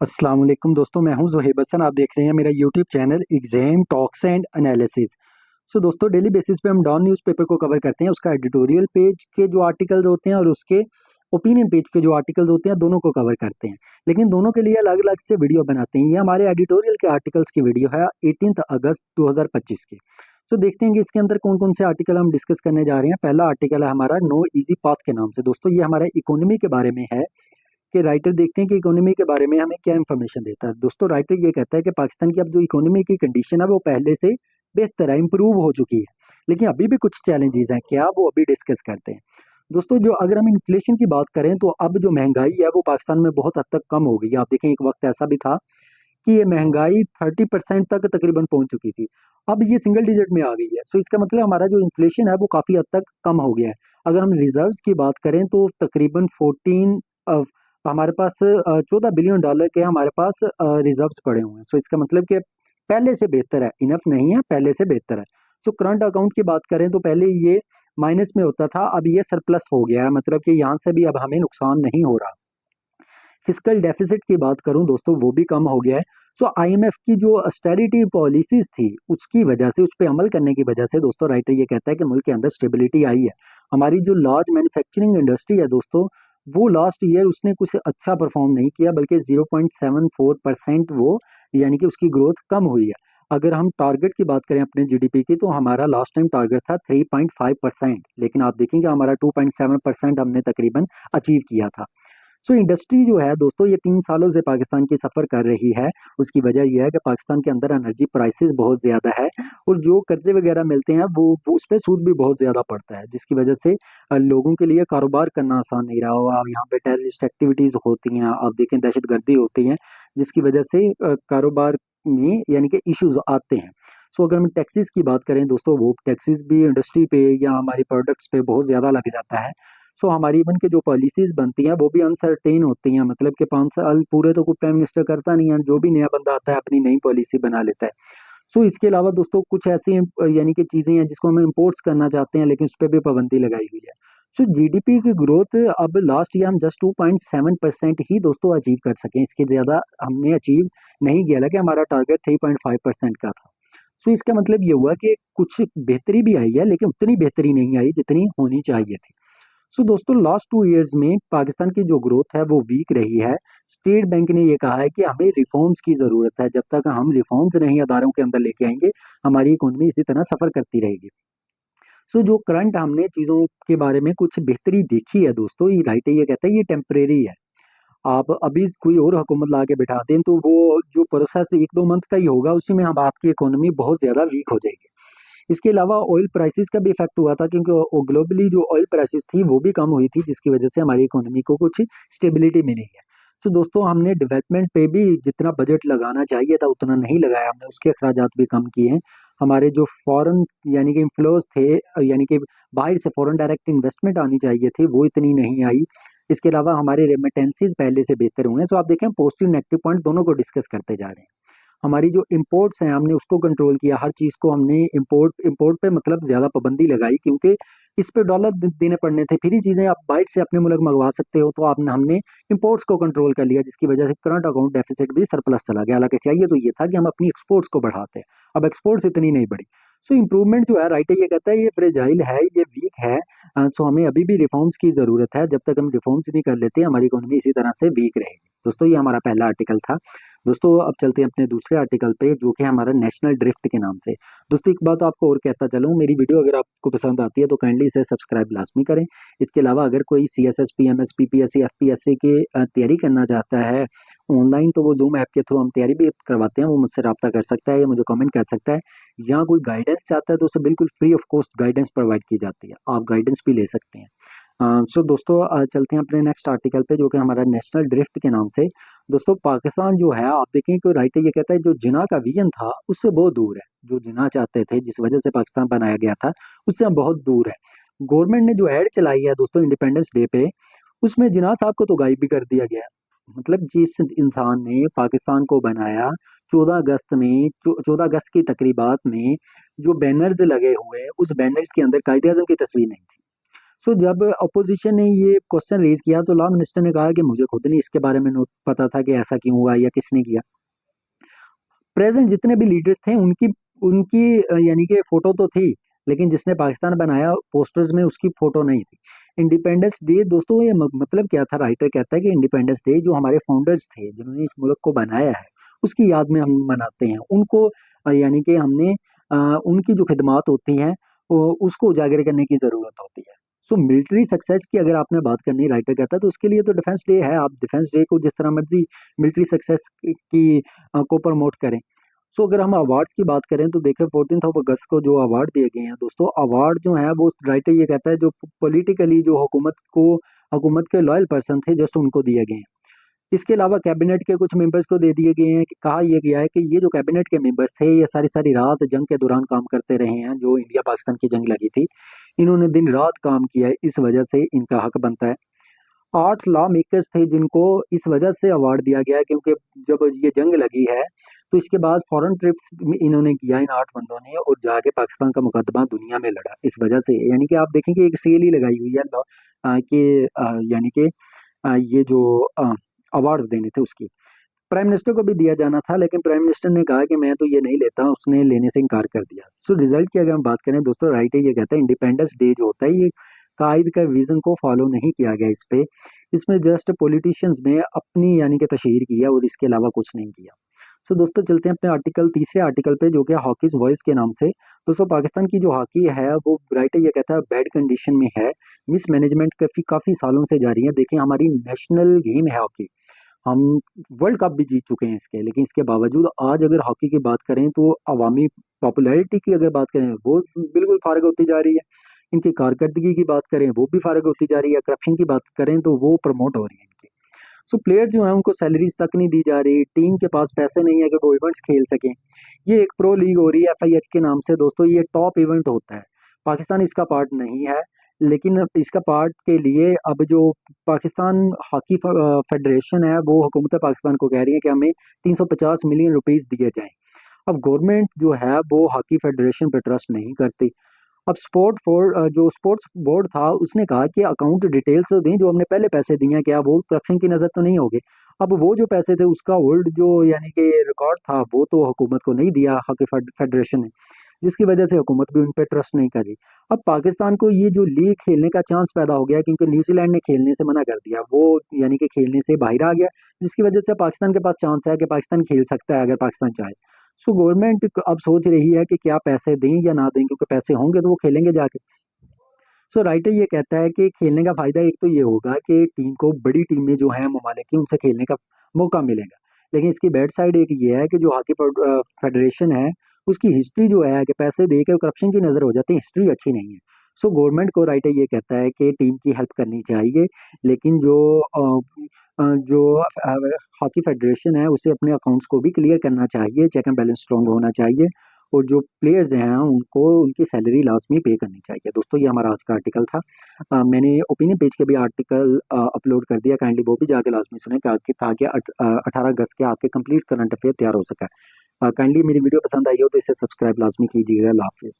अस्सलाम वालेकुम दोस्तों, मैं हूं ज़ुहैब हसन। आप देख रहे हैं मेरा YouTube channel exam talks and analysis. दोस्तों, डेली बेसिस पे हम डॉन न्यूज़पेपर को कवर करते हैं, उसका एडिटोरियल पेज के जो आर्टिकल्स होते हैं और उसके ओपिनियन पेज के जो आर्टिकल्स होते हैं, दोनों को कवर करते हैं। लेकिन दोनों के लिए अलग अलग से वीडियो बनाते हैं। ये हमारे एडिटोरियल के आर्टिकल्स की वीडियो है 18 अगस्त 2025 की। देखते हैं कि इसके अंदर कौन कौन से आर्टिकल हम डिस्कस करने जा रहे हैं। पहला आर्टिकल है हमारा नो इजी पाथ के नाम से। दोस्तों, ये हमारा इकोनॉमी के बारे में है कि राइटर देखते हैं कि इकोनॉमी के बारे में हमें क्या इन्फॉर्मेशन देता है। दोस्तों, राइटर ये कहता है कि पाकिस्तान की अब जो इकोनॉमी की कंडीशन है वो पहले से बेहतर है, इम्प्रूव हो चुकी है, लेकिन अभी भी कुछ चैलेंजेस हैं। क्या वो अभी डिस्कस करते हैं। दोस्तों, जो अगर हम इन्फ्लेशन की बात करें तो अब जो महंगाई है वो पाकिस्तान में बहुत हद तक कम हो गई है। आप देखें, एक वक्त ऐसा भी था कि ये महंगाई 30% तक तकरीबन पहुंच चुकी थी। अब ये सिंगल डिजिट में आ गई है। इसका मतलब हमारा जो इन्फ्लेशन है वो काफ़ी हद तक कम हो गया है। अगर हम रिजर्व्स की बात करें तो तकरीबन 14 हमारे पास $14 बिलियन के हमारे पास रिजर्व्स पड़े हुए हैं। इसका मतलब कि पहले से बेहतर है, इनफ नहीं है, पहले से बेहतर है। करंट अकाउंट की बात करें तो पहले ये माइनस में होता था, अब ये सरप्लस हो गया है, मतलब कि यहाँ से भी अब हमें नुकसान नहीं हो रहा। फिस्कल डेफिसिट की बात करूं दोस्तों, वो भी कम हो गया है। आईएमएफ की जो ऑस्टेरिटी पॉलिसीज थी उसकी वजह से, उस पर अमल करने की वजह से दोस्तों, राइटर ये कहता है कि मुल्क के अंदर स्टेबिलिटी आई है। हमारी जो लार्ज मैन्युफैक्चरिंग इंडस्ट्री है दोस्तों, वो लास्ट ईयर उसने कुछ अच्छा परफॉर्म नहीं किया, बल्कि 0.74% वो यानी कि उसकी ग्रोथ कम हुई है। अगर हम टारगेट की बात करें अपने जीडीपी की, तो हमारा लास्ट टाइम टारगेट था 3.5%, लेकिन आप देखेंगे हमारा 2.7% हमने तकरीबन अचीव किया था। इंडस्ट्री जो है दोस्तों, ये 3 सालों से पाकिस्तान की सफ़र कर रही है। उसकी वजह यह है कि पाकिस्तान के अंदर एनर्जी प्राइसेस बहुत ज़्यादा है, और जो कर्जे वगैरह मिलते हैं वो उस पर सूद भी बहुत ज़्यादा पड़ता है, जिसकी वजह से लोगों के लिए कारोबार करना आसान नहीं रहा। और यहाँ पे टेररिस्ट एक्टिविटीज़ होती हैं, आप देखें दहशतगर्दी होती है, जिसकी वजह से कारोबार में यानी कि इश्यूज आते हैं। अगर हम टैक्सेस की बात करें दोस्तों, वो टैक्सेस भी इंडस्ट्री पे या हमारी प्रोडक्ट्स पे बहुत ज़्यादा लग जाता है। हमारी इवन के जो पॉलिसीज बनती हैं वो भी अनसर्टेन होती हैं, मतलब कि 5 साल पूरे तो कोई प्राइम मिनिस्टर करता नहीं है, जो भी नया बंदा आता है अपनी नई पॉलिसी बना लेता है। इसके अलावा दोस्तों कुछ ऐसी यानी कि चीज़ें हैं जिसको हम इम्पोर्ट्स करना चाहते हैं, लेकिन उस पर भी पाबंदी लगाई हुई है। जीडीपी की ग्रोथ अब लास्ट ईयर हम जस्ट 2.7% ही दोस्तों अचीव कर सकें, इसके ज़्यादा हमने अचीव नहीं किया, कि हमारा टारगेट 3.5% का था। इसका मतलब ये हुआ कि कुछ बेहतरी भी आई है, लेकिन उतनी बेहतरी नहीं आई जितनी होनी चाहिए थी। दोस्तों, लास्ट 2 इयर्स में पाकिस्तान की जो ग्रोथ है वो वीक रही है। स्टेट बैंक ने ये कहा है कि हमें रिफॉर्म्स की ज़रूरत है। जब तक हम रिफॉर्म्स नहीं अदारों के अंदर लेके आएंगे, हमारी इकोनॉमी इसी तरह सफ़र करती रहेगी। जो करंट हमने चीज़ों के बारे में कुछ बेहतरी देखी है दोस्तों, ये राइट है, ये कहता है ये टेम्परेरी है। आप अभी कोई और हुकूमत ला के बिठा दें तो वो जो प्रोसेस 1-2 मंथ का ही होगा, उसी में हम आपकी इकोनॉमी बहुत ज़्यादा वीक हो जाएगी। इसके अलावा ऑयल प्राइसेस का भी इफेक्ट हुआ था, क्योंकि ग्लोबली जो ऑयल प्राइसेस थी वो भी कम हुई थी, जिसकी वजह से हमारी इकोनॉमी को कुछ स्टेबिलिटी मिली है। दोस्तों, हमने डेवलपमेंट पे भी जितना बजट लगाना चाहिए था उतना नहीं लगाया, हमने उसके अखराजात भी कम किए हैं। हमारे जो फॉरेन यानी कि इन्फ्लोज थे, यानी कि बाहर से फॉरेन डायरेक्ट इन्वेस्टमेंट आनी चाहिए थी, वो इतनी नहीं आई। इसके अलावा हमारे रेमिटेंसीज पहले से बेहतर हुए हैं। आप देखें, पॉजिटिव नेगेटिव पॉइंट दोनों को डिस्कस करते जा रहे हैं। हमारी जो इम्पोर्ट्स हैं हमने उसको कंट्रोल किया, हर चीज़ को हमने इम्पोर्ट इम्पोर्ट पे मतलब ज़्यादा पाबंदी लगाई, क्योंकि इस पे डॉलर देने पड़ने थे। फिर ही चीज़ें आप बाहर से अपने मुल्क मंगवा सकते हो, तो आपने हमने इम्पोर्ट्स को कंट्रोल कर लिया, जिसकी वजह से करंट अकाउंट डेफिसिट भी सरप्लस चला गया। हालांकि चाहिए तो ये था कि हम अपनी एक्सपोर्ट्स को बढ़ाते हैं, अब एक्सपोर्ट्स इतनी नहीं बढ़ी। इम्प्रूवमेंट जो है, राइटर ये कहता है ये फ्रेजाइल है, ये वीक है। हमें अभी भी रिफॉर्म्स की ज़रूरत है। जब तक हम रिफॉर्म्स नहीं कर लेते, हमारी इकोनॉमी इसी तरह से वीक रहेगी। दोस्तों, ये हमारा पहला आर्टिकल था। दोस्तों, अब चलते हैं अपने दूसरे आर्टिकल पे, जो कि हमारा नेशनल ड्रिफ्ट के नाम से। दोस्तों, एक बात आपको और कहता चलूँ, मेरी वीडियो अगर आपको पसंद आती है तो काइंडली इसे सब्सक्राइब लाजमी करें। इसके अलावा अगर कोई CSS PMS PPSC FPSC की तैयारी करना चाहता है ऑनलाइन, तो वो जूम ऐप के थ्रू हम तैयारी भी करवाते हैं, वो मुझसे रब्ता कर सकता है या मुझे कमेंट कर सकता है। या कोई गाइडेंस चाहता है तो उसे बिल्कुल free of cost guidance provide की जाती है, आप गाइडेंस भी ले सकते हैं। दोस्तों, चलते हैं अपने नेक्स्ट आर्टिकल पे, जो कि हमारा नेशनल ड्रिफ्ट के नाम से। दोस्तों, पाकिस्तान जो है, आप देखें कि राइटर ये कहता है जो जिना का विजन था उससे बहुत दूर है। जो जिना चाहते थे, जिस वजह से पाकिस्तान बनाया गया था, उससे हम बहुत दूर है। गवर्नमेंट ने जो एड चलाई है दोस्तों इंडिपेंडेंस डे पे, उसमें जिना साहब को तो गायब भी कर दिया गया है। मतलब जिस इंसान ने पाकिस्तान को बनाया, 14 अगस्त में 14 अगस्त की तकरीबात में जो बैनर्स लगे हुए, उस बैनर्स के अंदर कायदे आजम की तस्वीर नहीं थी। सो जब अपोजिशन ने ये क्वेश्चन रेज किया तो लॉ मिनिस्टर ने कहा कि मुझे खुद नहीं इसके बारे में पता था कि ऐसा क्यों हुआ या किसने किया। प्रेजेंट जितने भी लीडर्स थे उनकी उनकी यानी कि फोटो तो थी, लेकिन जिसने पाकिस्तान बनाया पोस्टर्स में उसकी फोटो नहीं थी। इंडिपेंडेंस डे दोस्तों ये मतलब क्या था, राइटर कहता है कि इंडिपेंडेंस डे जो हमारे फाउंडर्स थे जिन्होंने इस मुल्क को बनाया है उसकी याद में हम मनाते हैं उनको, यानी कि हमने उनकी जो खिदमात होती हैं उसको उजागर करने की जरूरत होती है। सो मिलिट्री सक्सेस की अगर आपने बात करनी, राइटर कहता है, तो उसके लिए तो डिफेंस डे है। आप डिफेंस डे को जिस तरह मर्जी मिलिट्री सक्सेस की को प्रमोट करें। सो अगर हम अवार्ड्स की बात करें तो देखें 14 अगस्त को जो अवार्ड दिए गए हैं दोस्तों, अवार्ड जो है वो राइटर ये कहता है जो पॉलिटिकली जो हुकूमत के लॉयल पर्सन थे जस्ट उनको दिए गए हैं। इसके अलावा कैबिनेट के कुछ मेंबर्स को दे दिए गए हैं। कहा यह गया है कि ये जो कैबिनेट के मेंबर्स थे ये सारी सारी रात जंग के दौरान काम करते रहे हैं, जो इंडिया पाकिस्तान की जंग लगी थी इन्होंने दिन रात काम किया है, इस वजह से इनका हक बनता है। 8 लॉ मेकर्स थे जिनको इस वजह से अवार्ड दिया गया है क्योंकि जब ये जंग लगी है तो इसके बाद फॉरेन ट्रिप्स इन्होंने किया इन 8 बंदों ने और जाके पाकिस्तान का मुकदमा दुनिया में लड़ा इस वजह से। यानी कि आप देखें कि एक सेल ही लगाई हुई है कि यानी कि ये जो अवार्ड्स देने थे उसकी प्राइम मिनिस्टर को भी दिया जाना था, लेकिन प्राइम मिनिस्टर ने कहा कि मैं तो ये नहीं लेता, उसने लेने से इनकार कर दिया। सो रिजल्ट की अगर हम बात करें दोस्तों, राइट है ये कहता है इंडिपेंडेंस डे जो होता है ये कायद का विजन को फॉलो नहीं किया गया इस पे, इसमें जस्ट पॉलिटिशियंस ने अपनी यानी कि तशहीर की है और इसके अलावा कुछ नहीं किया। सो दोस्तों चलते हैं अपने तीसरे आर्टिकल पे जो कि हॉकीज वॉइस के नाम से। दोस्तों पाकिस्तान की जो हॉकी है वो राइटर ये कहता है बैड कंडीशन में है, मिस मैनेजमेंट काफी काफी सालों से जारी है। देखिए हमारी नेशनल गेम है हॉकी, हम वर्ल्ड कप भी जीत चुके हैं इसके, लेकिन इसके बावजूद आज अगर हॉकी की बात करें तो अवामी पॉपुलैरिटी की अगर बात करें वो बिल्कुल फारग होती जा रही है। इनकी कारकर्दगी की बात करें वो भी फारग होती जा रही है, करप्शन की बात करें तो वो प्रमोट हो रही है इनकी। सो प्लेयर जो है उनको सैलरीज तक नहीं दी जा रही, टीम के पास पैसे नहीं है कि वो इवेंट्स खेल सकें। ये एक प्रो लीग हो रही है FIH के नाम से दोस्तों, ये टॉप इवेंट होता है, पाकिस्तान इसका पार्ट नहीं है। लेकिन इसका पार्ट के लिए अब जो पाकिस्तान हॉकी फेडरेशन है वो हुकूमत पाकिस्तान को कह रही है कि हमें 350 मिलियन रुपीस दिए जाएं। अब गवर्नमेंट जो है वो हॉकी फेडरेशन पे ट्रस्ट नहीं करती। अब जो स्पोर्ट्स बोर्ड था उसने कहा कि अकाउंट डिटेल्स तो दें, जो हमने पहले पैसे दिए हैं क्या वो करप्शन की नजर तो नहीं होगी। अब वो जो पैसे थे उसका होल्ड जो यानी कि रिकॉर्ड था वो तो हुकूमत को नहीं दिया हॉकी फेडरेशन ने, जिसकी वजह से हुकूमत भी उन पर ट्रस्ट नहीं कर रही। अब पाकिस्तान को ये जो लीग खेलने का चांस पैदा हो गया क्योंकि न्यूजीलैंड ने खेलने से मना कर दिया, वो यानी कि खेलने से बाहर आ गया, जिसकी वजह से पाकिस्तान के पास चांस है कि पाकिस्तान खेल सकता है अगर पाकिस्तान चाहे। सो गवर्नमेंट अब सोच रही है कि क्या पैसे दें या ना दें, क्योंकि पैसे होंगे तो वो खेलेंगे जाके। सो राइटर ये कहता है कि खेलने का फायदा एक तो ये होगा कि टीम को बड़ी टीमें जो हैं ममालिक की उनसे खेलने का मौका मिलेगा, लेकिन इसकी बैड साइड एक ये है कि जो हॉकी फेडरेशन है उसकी हिस्ट्री जो है कि पैसे दे के करप्शन की नजर हो जाती है, हिस्ट्री अच्छी नहीं है। सो गवर्नमेंट को राइटर ये कहता है कि टीम की हेल्प करनी चाहिए, लेकिन जो हॉकी फेडरेशन है उसे अपने अकाउंट्स को भी क्लियर करना चाहिए, चेक एंड बैलेंस स्ट्रॉन्ग होना चाहिए, और जो प्लेयर्स हैं उनको उनकी सैलरी लाजमी पे करनी चाहिए। दोस्तों ये हमारा आज का आर्टिकल था। मैंने ओपिनियन पेज के भी आर्टिकल अपलोड कर दिया, काइंडली वो भी जाके लाजमी सुने ताकि 18 अगस्त के आपके कंप्लीट करंट अफेयर तैयार हो सका। काइंडली मेरी वीडियो पसंद आई हो तो इसे सब्सक्राइब लाजमी कीजिएगा। अल्लाह हाफिज़।